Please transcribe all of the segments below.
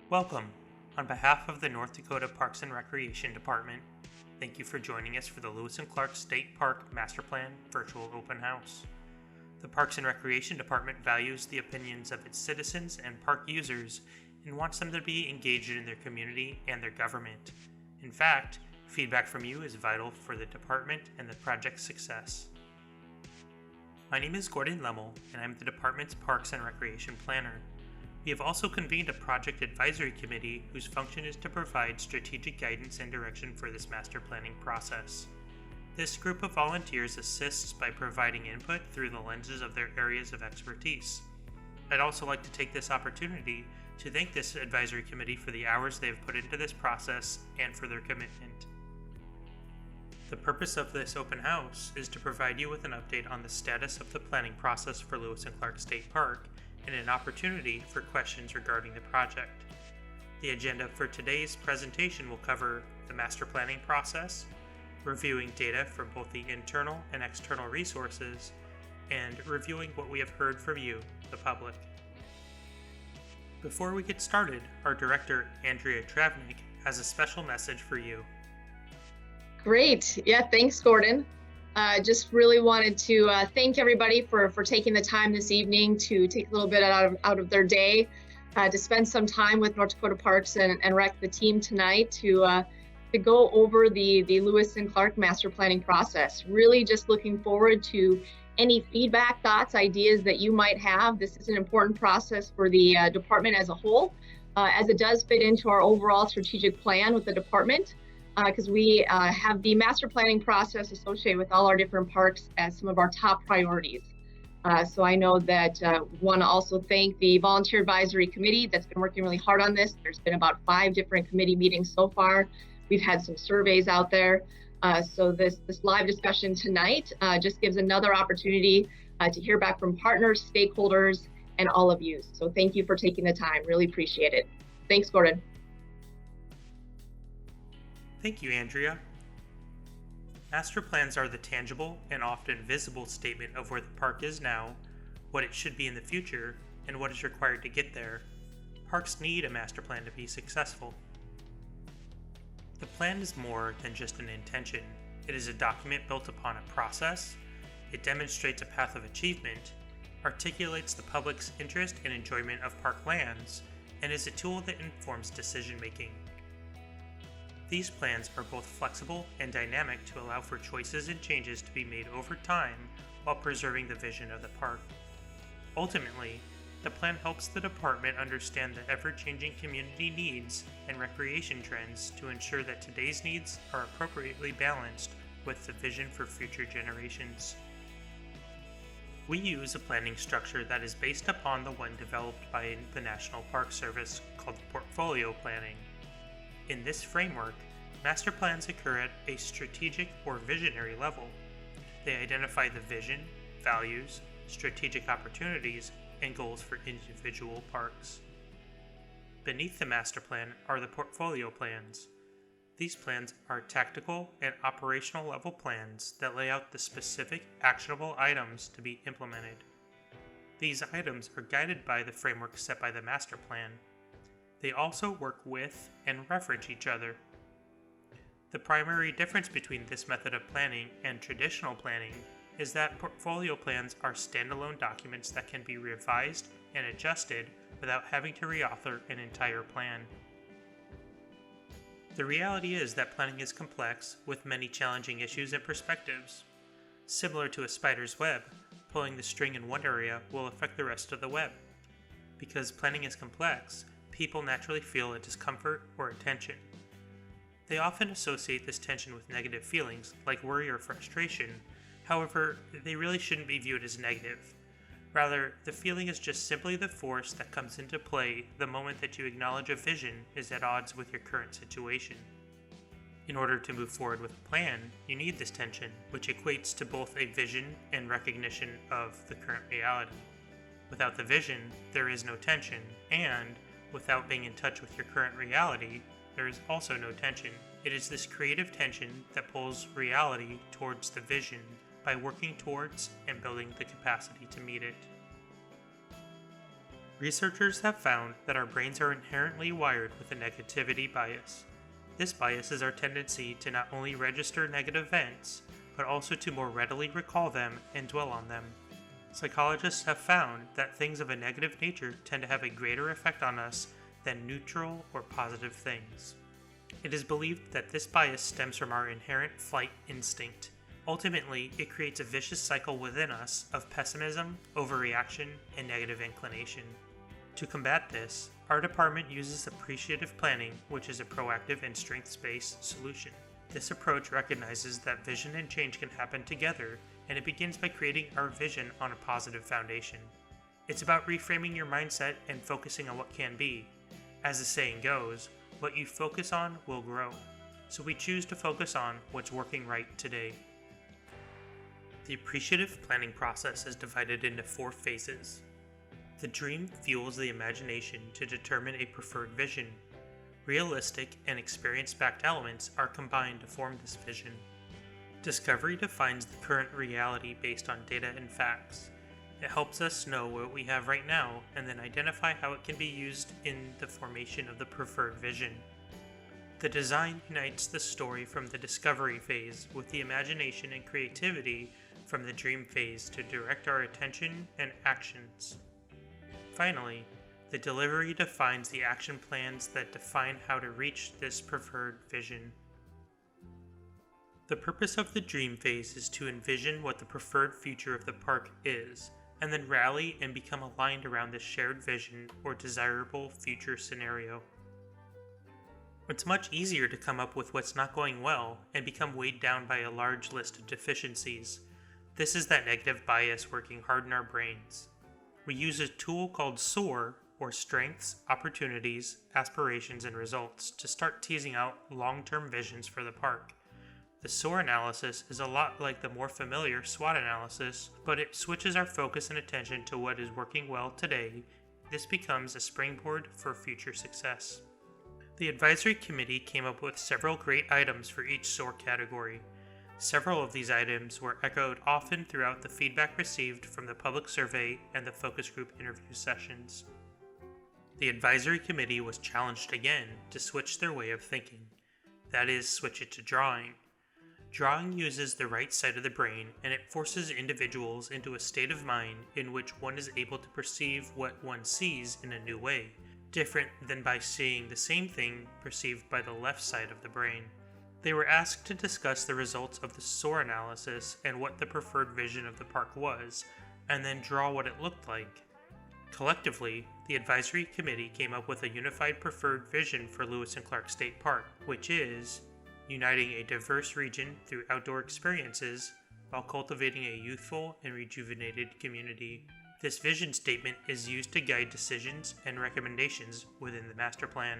Welcome. On behalf of the North Dakota Parks and Recreation Department, thank you for joining us for the Lewis and Clark State Park Master Plan Virtual Open House. The Parks and Recreation Department values the opinions of its citizens and park users and wants them to be engaged in their community and their government. In fact, feedback from you is vital for the department and the project's success. My name is Gordon Lemmel, and I'm the department's Parks and Recreation Planner. We have also convened a project advisory committee whose function is to provide strategic guidance and direction for this master planning process. This group of volunteers assists by providing input through the lenses of their areas of expertise. I'd also like to take this opportunity to thank this advisory committee for the hours they have put into this process and for their commitment. The purpose of this open house is to provide you with an update on the status of the planning process for Lewis and Clark State Park and an opportunity for questions regarding the project. The agenda for today's presentation will cover the master planning process, reviewing data from both the internal and external resources, and reviewing what we have heard from you, the public. Before we get started, our director, Andrea Travnik, has a special message for you. Great. Yeah, thanks, Gordon. Just really wanted to thank everybody for taking the time this evening to take a little bit out of their day to spend some time with North Dakota Parks and Rec, the team tonight, to go over the Lewis and Clark master planning process. Really just looking forward to any feedback, thoughts, ideas that you might have. This is an important process for the department as a whole, as it does fit into our overall strategic plan with the department. Because we have the master planning process associated with all our different parks as some of our top priorities. So I know that want to also thank the Volunteer Advisory Committee that's been working really hard on this. There's been about 5 different committee meetings so far. We've had some surveys out there. So this live discussion tonight just gives another opportunity to hear back from partners, stakeholders, and all of you. So thank you for taking the time. Really appreciate it. Thanks, Gordon. Thank you, Andrea. Master plans are the tangible and often visible statement of where the park is now, what it should be in the future, and what is required to get there. Parks need a master plan to be successful. The plan is more than just an intention. It is a document built upon a process. It demonstrates a path of achievement, articulates the public's interest and enjoyment of park lands, and is a tool that informs decision making. These plans are both flexible and dynamic to allow for choices and changes to be made over time while preserving the vision of the park. Ultimately, the plan helps the department understand the ever-changing community needs and recreation trends to ensure that today's needs are appropriately balanced with the vision for future generations. We use a planning structure that is based upon the one developed by the National Park Service called portfolio planning. In this framework, master plans occur at a strategic or visionary level. They identify the vision, values, strategic opportunities, and goals for individual parks. Beneath the master plan are the portfolio plans. These plans are tactical and operational level plans that lay out the specific actionable items to be implemented. These items are guided by the framework set by the master plan. They also work with and reference each other. The primary difference between this method of planning and traditional planning is that portfolio plans are standalone documents that can be revised and adjusted without having to reauthor an entire plan. The reality is that planning is complex with many challenging issues and perspectives. Similar to a spider's web, pulling the string in one area will affect the rest of the web. Because planning is complex, people naturally feel a discomfort or a tension. They often associate this tension with negative feelings like worry or frustration. However, they really shouldn't be viewed as negative. Rather, the feeling is just simply the force that comes into play the moment that you acknowledge a vision is at odds with your current situation. In order to move forward with a plan, you need this tension, which equates to both a vision and recognition of the current reality. Without the vision, there is no tension, and without being in touch with your current reality, there is also no tension. It is this creative tension that pulls reality towards the vision by working towards and building the capacity to meet it. Researchers have found that our brains are inherently wired with a negativity bias. This bias is our tendency to not only register negative events, but also to more readily recall them and dwell on them. Psychologists have found that things of a negative nature tend to have a greater effect on us than neutral or positive things. It is believed that this bias stems from our inherent flight instinct. Ultimately, it creates a vicious cycle within us of pessimism, overreaction, and negative inclination. To combat this, our department uses appreciative planning, which is a proactive and strengths-based solution. This approach recognizes that vision and change can happen together, and it begins by creating our vision on a positive foundation. It's about reframing your mindset and focusing on what can be. As the saying goes, what you focus on will grow. So we choose to focus on what's working right today. The appreciative planning process is divided into 4 phases. The dream fuels the imagination to determine a preferred vision. Realistic and experience-backed elements are combined to form this vision. Discovery defines the current reality based on data and facts. It helps us know what we have right now and then identify how it can be used in the formation of the preferred vision. The design unites the story from the discovery phase with the imagination and creativity from the dream phase to direct our attention and actions. Finally, the delivery defines the action plans that define how to reach this preferred vision. The purpose of the dream phase is to envision what the preferred future of the park is, and then rally and become aligned around this shared vision or desirable future scenario. It's much easier to come up with what's not going well and become weighed down by a large list of deficiencies. This is that negative bias working hard in our brains. We use a tool called SOAR, or Strengths, Opportunities, Aspirations, and Results, to start teasing out long-term visions for the park. The SOAR analysis is a lot like the more familiar SWOT analysis, but it switches our focus and attention to what is working well today. This becomes a springboard for future success. The advisory committee came up with several great items for each SOAR category. Several of these items were echoed often throughout the feedback received from the public survey and the focus group interview sessions. The advisory committee was challenged again to switch their way of thinking. That is, switch it to drawing. Drawing uses the right side of the brain, and it forces individuals into a state of mind in which one is able to perceive what one sees in a new way, different than by seeing the same thing perceived by the left side of the brain. They were asked to discuss the results of the SOAR analysis and what the preferred vision of the park was, and then draw what it looked like. Collectively, the advisory committee came up with a unified preferred vision for Lewis and Clark State Park, which is uniting a diverse region through outdoor experiences while cultivating a youthful and rejuvenated community. This vision statement is used to guide decisions and recommendations within the master plan.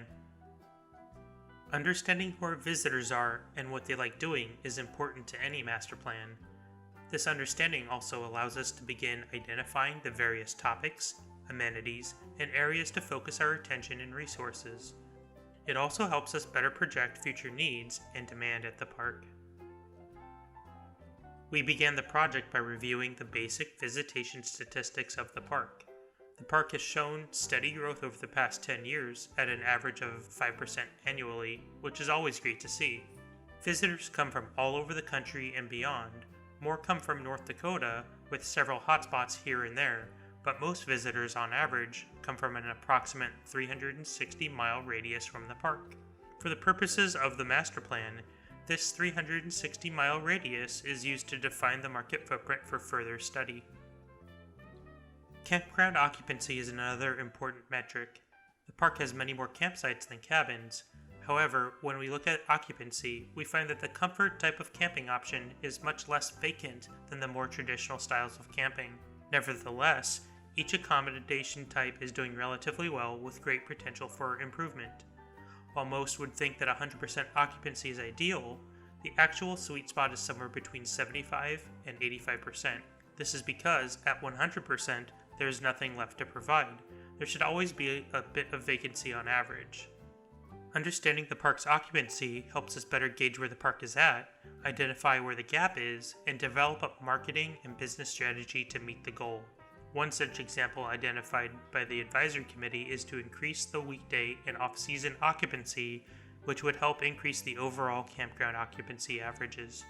Understanding who our visitors are and what they like doing is important to any master plan. This understanding also allows us to begin identifying the various topics, amenities, and areas to focus our attention and resources. It also helps us better project future needs and demand at the park. We began the project by reviewing the basic visitation statistics of the park. The park has shown steady growth over the past 10 years at an average of 5% annually, which is always great to see. Visitors come from all over the country and beyond. More come from North Dakota, with several hotspots here and there, but most visitors on average come from an approximate 360-mile radius from the park. For the purposes of the master plan, this 360-mile radius is used to define the market footprint for further study. Campground occupancy is another important metric. The park has many more campsites than cabins. However, when we look at occupancy, we find that the comfort type of camping option is much less vacant than the more traditional styles of camping. Nevertheless, each accommodation type is doing relatively well with great potential for improvement. While most would think that 100% occupancy is ideal, the actual sweet spot is somewhere between 75 and 85%. This is because at 100%, there is nothing left to provide. There should always be a bit of vacancy on average. Understanding the park's occupancy helps us better gauge where the park is at, identify where the gap is, and develop a marketing and business strategy to meet the goal. One such example identified by the advisory committee is to increase the weekday and off-season occupancy, which would help increase the overall campground occupancy averages.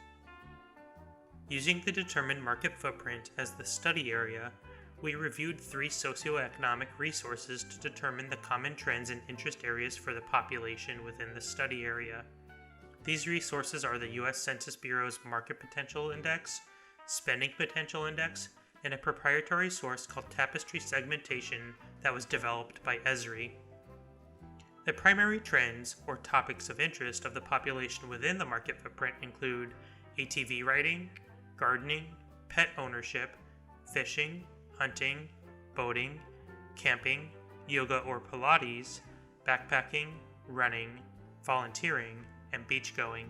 Using the determined market footprint as the study area, we reviewed 3 socioeconomic resources to determine the common trends and interest areas for the population within the study area. These resources are the U.S. Census Bureau's Market Potential Index, Spending Potential Index, and a proprietary source called Tapestry Segmentation that was developed by Esri. The primary trends, or topics of interest of the population within the market footprint include ATV riding, gardening, pet ownership, fishing, hunting, boating, camping, yoga or Pilates, backpacking, running, volunteering, and beachgoing.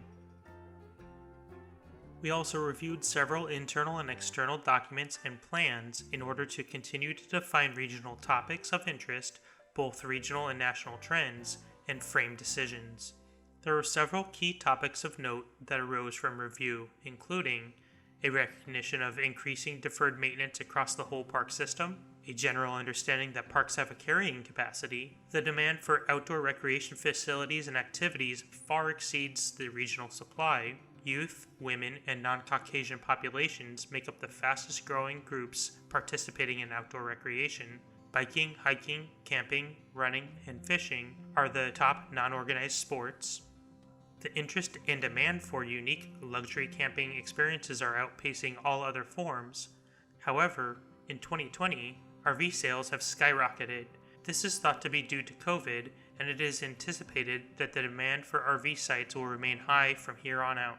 We also reviewed several internal and external documents and plans in order to continue to define regional topics of interest, both regional and national trends, and frame decisions. There were several key topics of note that arose from review, including a recognition of increasing deferred maintenance across the whole park system, a general understanding that parks have a carrying capacity, the demand for outdoor recreation facilities and activities far exceeds the regional supply, youth, women, and non-Caucasian populations make up the fastest growing groups participating in outdoor recreation. Biking, hiking, camping, running, and fishing are the top non-organized sports. The interest and demand for unique luxury camping experiences are outpacing all other forms. However, in 2020, RV sales have skyrocketed. This is thought to be due to COVID, and it is anticipated that the demand for RV sites will remain high from here on out.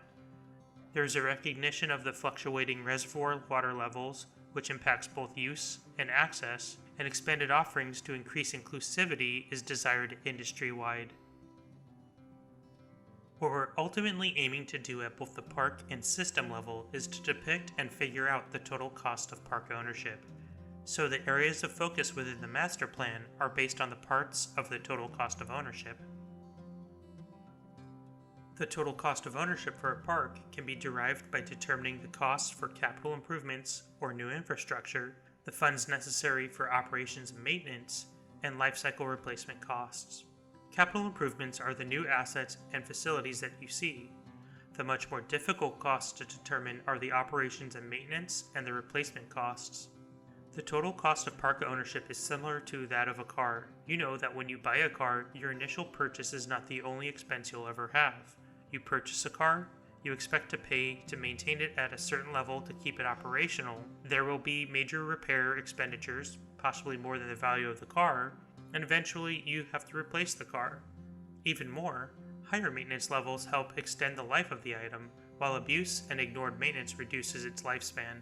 There is a recognition of the fluctuating reservoir water levels, which impacts both use and access, and expanded offerings to increase inclusivity is desired industry-wide. What we're ultimately aiming to do at both the park and system level is to depict and figure out the total cost of park ownership. So the areas of focus within the master plan are based on the parts of the total cost of ownership. The total cost of ownership for a park can be derived by determining the costs for capital improvements or new infrastructure, the funds necessary for operations and maintenance, and life cycle replacement costs. Capital improvements are the new assets and facilities that you see. The much more difficult costs to determine are the operations and maintenance and the replacement costs. The total cost of park ownership is similar to that of a car. You know that when you buy a car, your initial purchase is not the only expense you'll ever have. You purchase a car, you expect to pay to maintain it at a certain level to keep it operational. There will be major repair expenditures, possibly more than the value of the car, and eventually you have to replace the car. Even more, higher maintenance levels help extend the life of the item, while abuse and ignored maintenance reduces its lifespan.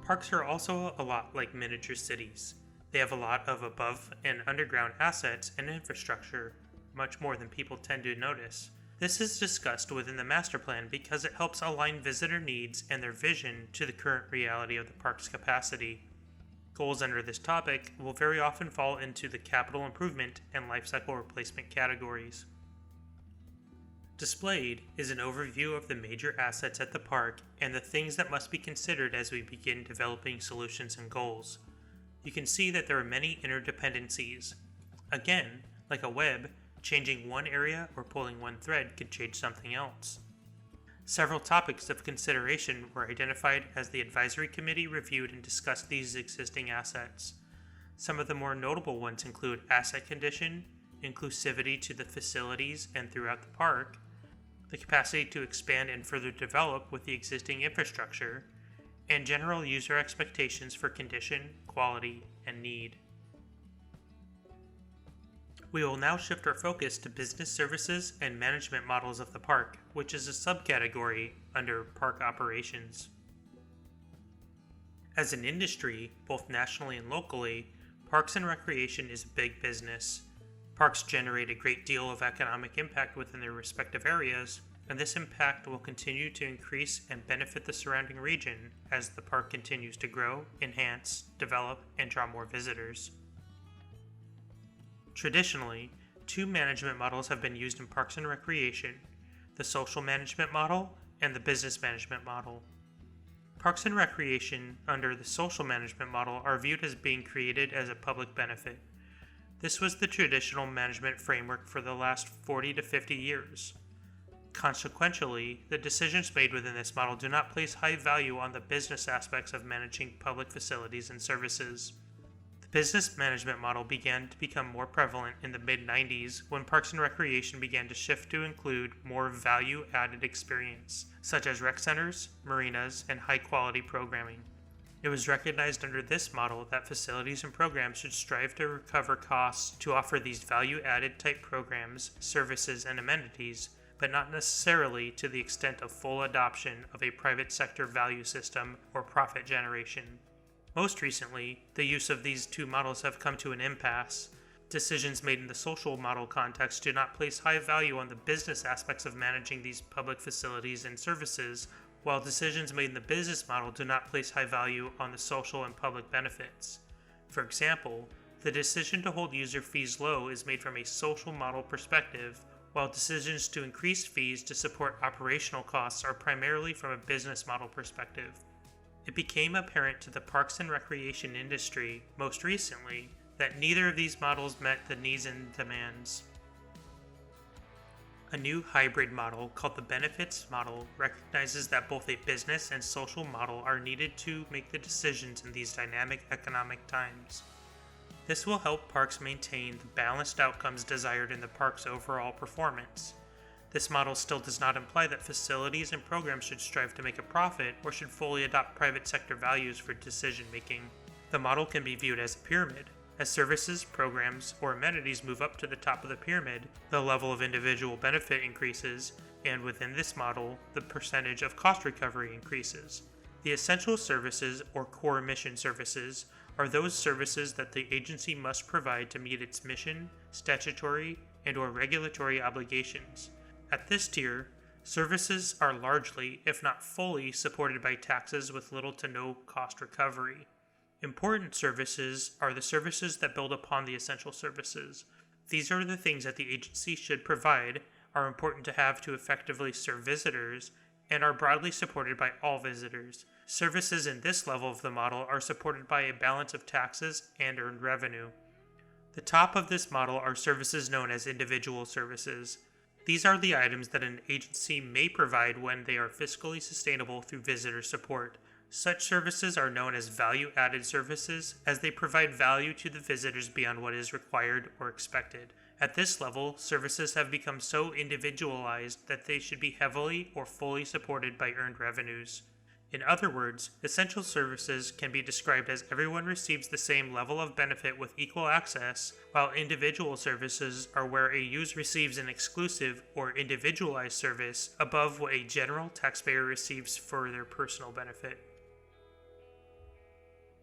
Parks are also a lot like miniature cities. They have a lot of above and underground assets and infrastructure, much more than people tend to notice. This is discussed within the master plan because it helps align visitor needs and their vision to the current reality of the park's capacity. Goals under this topic will very often fall into the capital improvement and life cycle replacement categories. Displayed is an overview of the major assets at the park and the things that must be considered as we begin developing solutions and goals. You can see that there are many interdependencies. Again, like a web, changing one area or pulling one thread could change something else. Several topics of consideration were identified as the advisory committee reviewed and discussed these existing assets. Some of the more notable ones include asset condition, inclusivity to the facilities and throughout the park, the capacity to expand and further develop with the existing infrastructure, and general user expectations for condition, quality, and need. We will now shift our focus to business services and management models of the park, which is a subcategory under park operations. As an industry, both nationally and locally, parks and recreation is a big business. Parks generate a great deal of economic impact within their respective areas, and this impact will continue to increase and benefit the surrounding region as the park continues to grow, enhance, develop, and draw more visitors. Traditionally, 2 management models have been used in parks and recreation, the social management model and the business management model. Parks and recreation under the social management model are viewed as being created as a public benefit. This was the traditional management framework for the last 40 to 50 years. Consequentially, the decisions made within this model do not place high value on the business aspects of managing public facilities and services. The business management model began to become more prevalent in the mid-90s when Parks and Recreation began to shift to include more value-added experience, such as rec centers, marinas, and high-quality programming. It was recognized under this model that facilities and programs should strive to recover costs to offer these value-added type programs, services, and amenities, but not necessarily to the extent of full adoption of a private sector value system or profit generation. Most recently, the use of these two models have come to an impasse. Decisions made in the social model context do not place high value on the business aspects of managing these public facilities and services, while decisions made in the business model do not place high value on the social and public benefits. For example, the decision to hold user fees low is made from a social model perspective, while decisions to increase fees to support operational costs are primarily from a business model perspective. It became apparent to the parks and recreation industry most recently that neither of these models met the needs and demands. A new hybrid model called the benefits model recognizes that both a business and social model are needed to make the decisions in these dynamic economic times. This will help parks maintain the balanced outcomes desired in the park's overall performance. This model still does not imply that facilities and programs should strive to make a profit or should fully adopt private sector values for decision making. The model can be viewed as a pyramid. As services, programs, or amenities move up to the top of the pyramid, the level of individual benefit increases, and within this model, the percentage of cost recovery increases. The essential services or core mission services are those services that the agency must provide to meet its mission, statutory, and/or regulatory obligations. At this tier, services are largely, if not fully, supported by taxes with little to no cost recovery. Important services are the services that build upon the essential services. These are the things that the agency should provide, are important to have to effectively serve visitors, and are broadly supported by all visitors. Services in this level of the model are supported by a balance of taxes and earned revenue. The top of this model are services known as individual services. These are the items that an agency may provide when they are fiscally sustainable through visitor support. Such services are known as value-added services, as they provide value to the visitors beyond what is required or expected. At this level, services have become so individualized that they should be heavily or fully supported by earned revenues. In other words, essential services can be described as everyone receives the same level of benefit with equal access, while individual services are where a user receives an exclusive or individualized service above what a general taxpayer receives for their personal benefit.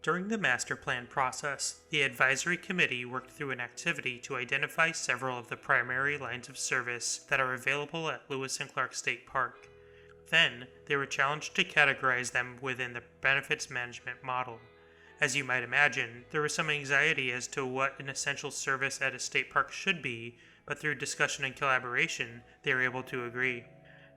During the master plan process, the advisory committee worked through an activity to identify several of the primary lines of service that are available at Lewis and Clark State Park. Then, they were challenged to categorize them within the benefits management model. As you might imagine, there was some anxiety as to what an essential service at a state park should be, but through discussion and collaboration, they were able to agree.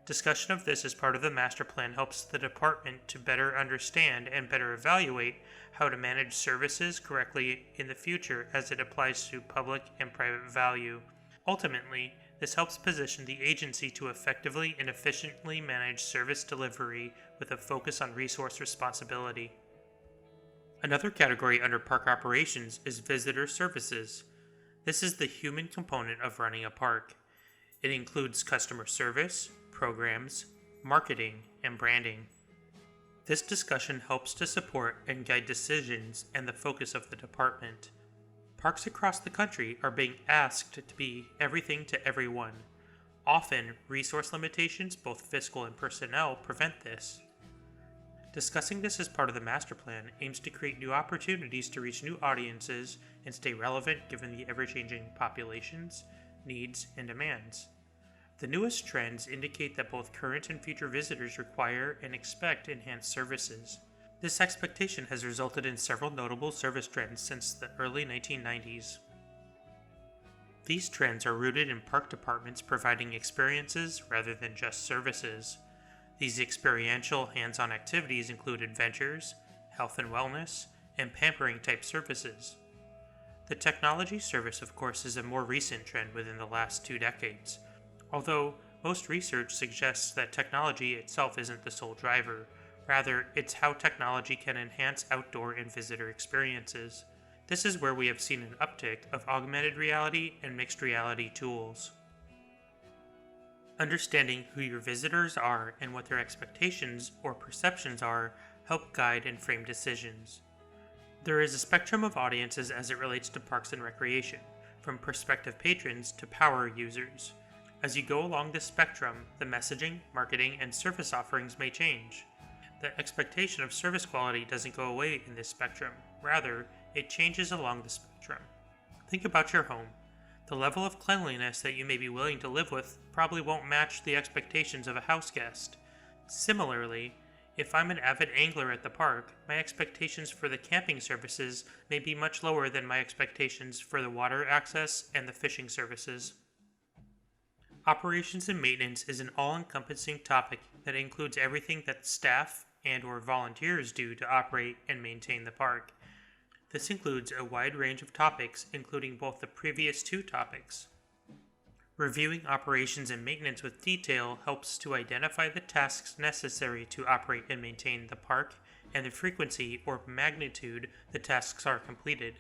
Discussion of this as part of the master plan helps the department to better understand and better evaluate how to manage services correctly in the future as it applies to public and private value. Ultimately, this helps position the agency to effectively and efficiently manage service delivery with a focus on resource responsibility. Another category under park operations is visitor services. This is the human component of running a park. It includes customer service, programs, marketing, and branding. This discussion helps to support and guide decisions and the focus of the department. Parks across the country are being asked to be everything to everyone. Often, resource limitations, both fiscal and personnel, prevent this. Discussing this as part of the master plan aims to create new opportunities to reach new audiences and stay relevant given the ever-changing populations, needs, and demands. The newest trends indicate that both current and future visitors require and expect enhanced services. This expectation has resulted in several notable service trends since the early 1990s. These trends are rooted in park departments providing experiences rather than just services. These experiential, hands-on activities include adventures, health and wellness, and pampering type services. The technology service, of course, is a more recent trend within the last 2 decades, although most research suggests that technology itself isn't the sole driver. Rather, it's how technology can enhance outdoor and visitor experiences. This is where we have seen an uptick of augmented reality and mixed reality tools. Understanding who your visitors are and what their expectations or perceptions are help guide and frame decisions. There is a spectrum of audiences as it relates to parks and recreation, from prospective patrons to power users. As you go along this spectrum, the messaging, marketing, and service offerings may change. The expectation of service quality doesn't go away in this spectrum. Rather, it changes along the spectrum. Think about your home. The level of cleanliness that you may be willing to live with probably won't match the expectations of a house guest. Similarly, if I'm an avid angler at the park, my expectations for the camping services may be much lower than my expectations for the water access and the fishing services. Operations and maintenance is an all-encompassing topic that includes everything that staff and/or volunteers do to operate and maintain the park. This includes a wide range of topics, including both the previous 2 topics. Reviewing operations and maintenance with detail helps to identify the tasks necessary to operate and maintain the park and the frequency or magnitude the tasks are completed.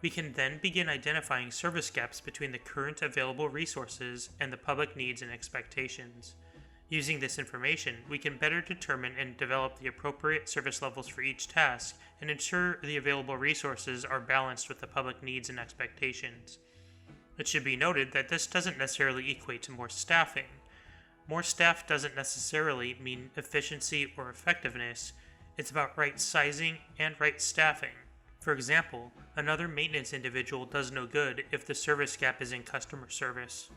We can then begin identifying service gaps between the current available resources and the public needs and expectations. Using this information, we can better determine and develop the appropriate service levels for each task and ensure the available resources are balanced with the public needs and expectations. It should be noted that this doesn't necessarily equate to more staffing. More staff doesn't necessarily mean efficiency or effectiveness. It's about right sizing and right staffing. For example, another maintenance individual does no good if the service gap is in customer service.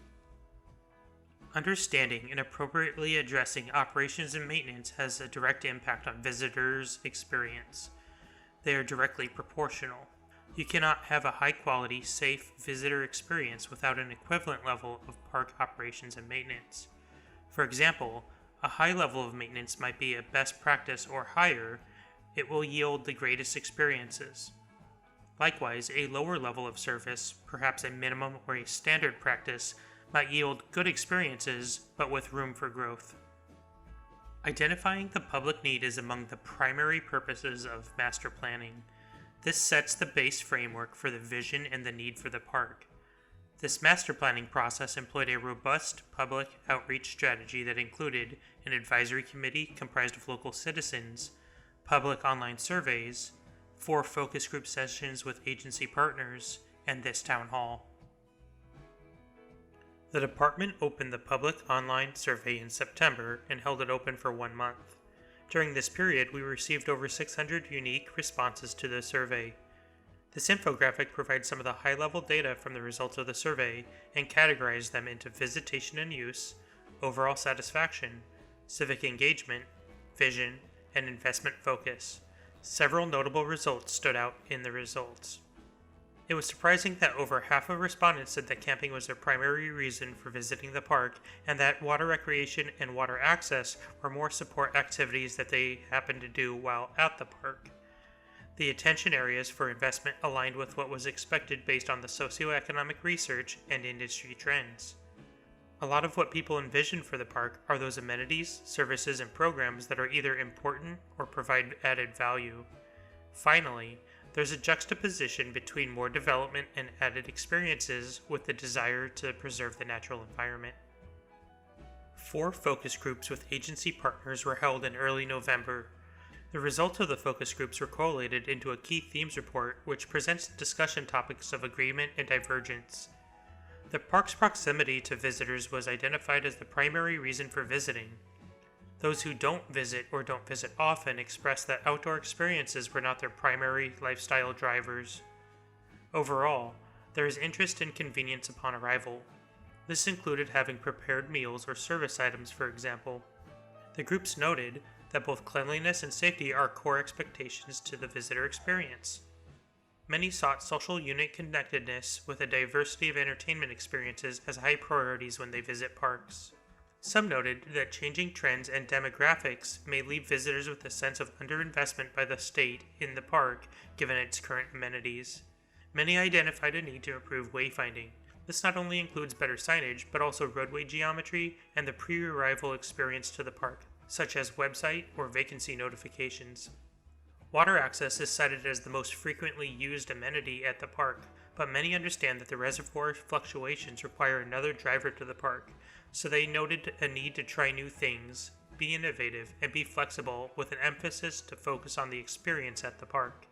Understanding and appropriately addressing operations and maintenance has a direct impact on visitors' experience. They are directly proportional. You cannot have a high-quality, safe visitor experience without an equivalent level of park operations and maintenance. For example, a high level of maintenance might be a best practice or higher. It will yield the greatest experiences. Likewise, a lower level of service, perhaps a minimum or a standard practice, might yield good experiences, but with room for growth. Identifying the public need is among the primary purposes of master planning. This sets the base framework for the vision and the need for the park. This master planning process employed a robust public outreach strategy that included an advisory committee comprised of local citizens, public online surveys, 4 focus group sessions with agency partners, and this town hall. The department opened the public online survey in September and held it open for 1 month. During this period, we received over 600 unique responses to the survey. This infographic provides some of the high-level data from the results of the survey and categorized them into visitation and use, overall satisfaction, civic engagement, vision, and investment focus. Several notable results stood out in the results. It was surprising that over half of respondents said that camping was their primary reason for visiting the park, and that water recreation and water access were more support activities that they happened to do while at the park. The attention areas for investment aligned with what was expected based on the socioeconomic research and industry trends. A lot of what people envision for the park are those amenities, services, and programs that are either important or provide added value. Finally, there's a juxtaposition between more development and added experiences with the desire to preserve the natural environment. 4 focus groups with agency partners were held in early November. The results of the focus groups were collated into a key themes report, which presents discussion topics of agreement and divergence. The park's proximity to visitors was identified as the primary reason for visiting. Those who don't visit or don't visit often express that outdoor experiences were not their primary lifestyle drivers. Overall, there is interest in convenience upon arrival. This included having prepared meals or service items, for example. The groups noted that both cleanliness and safety are core expectations to the visitor experience. Many sought social unit connectedness with a diversity of entertainment experiences as high priorities when they visit parks. Some noted that changing trends and demographics may leave visitors with a sense of underinvestment by the state in the park given its current amenities. Many identified a need to improve wayfinding. This not only includes better signage, but also roadway geometry and the pre-arrival experience to the park, such as website or vacancy notifications. Water access is cited as the most frequently used amenity at the park, but many understand that the reservoir fluctuations require another driver to the park, so they noted a need to try new things, be innovative, and be flexible with an emphasis to focus on the experience at the park.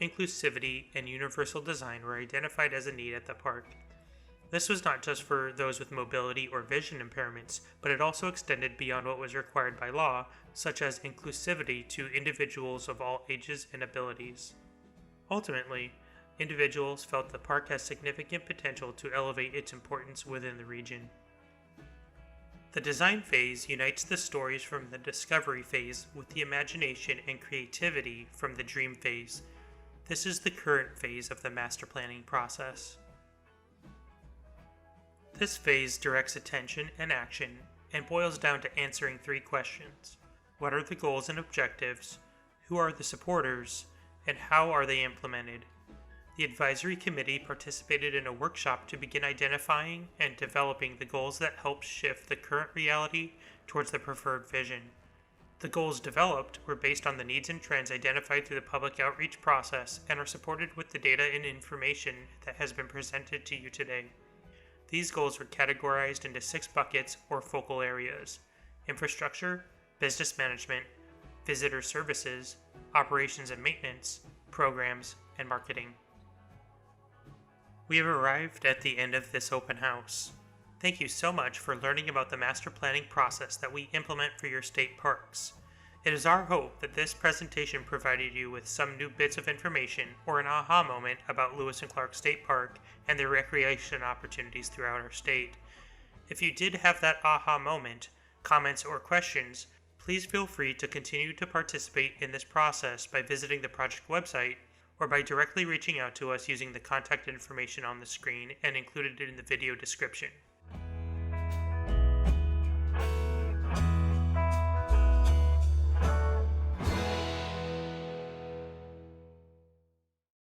Inclusivity and universal design were identified as a need at the park. This was not just for those with mobility or vision impairments, but it also extended beyond what was required by law, such as inclusivity to individuals of all ages and abilities. Ultimately, individuals felt the park has significant potential to elevate its importance within the region. The design phase unites the stories from the discovery phase with the imagination and creativity from the dream phase. This is the current phase of the master planning process. This phase directs attention and action and boils down to answering 3 questions. What are the goals and objectives? Who are the supporters? And how are they implemented? The advisory committee participated in a workshop to begin identifying and developing the goals that help shift the current reality towards the preferred vision. The goals developed were based on the needs and trends identified through the public outreach process and are supported with the data and information that has been presented to you today. These goals were categorized into 6 buckets or focal areas: infrastructure, business management, visitor services, operations and maintenance, programs, and marketing. We have arrived at the end of this open house. Thank you so much for learning about the master planning process that we implement for your state parks. It is our hope that this presentation provided you with some new bits of information or an aha moment about Lewis and Clark State Park and their recreation opportunities throughout our state. If you did have that aha moment, comments, or questions, please feel free to continue to participate in this process by visiting the project website or by directly reaching out to us using the contact information on the screen and included in the video description.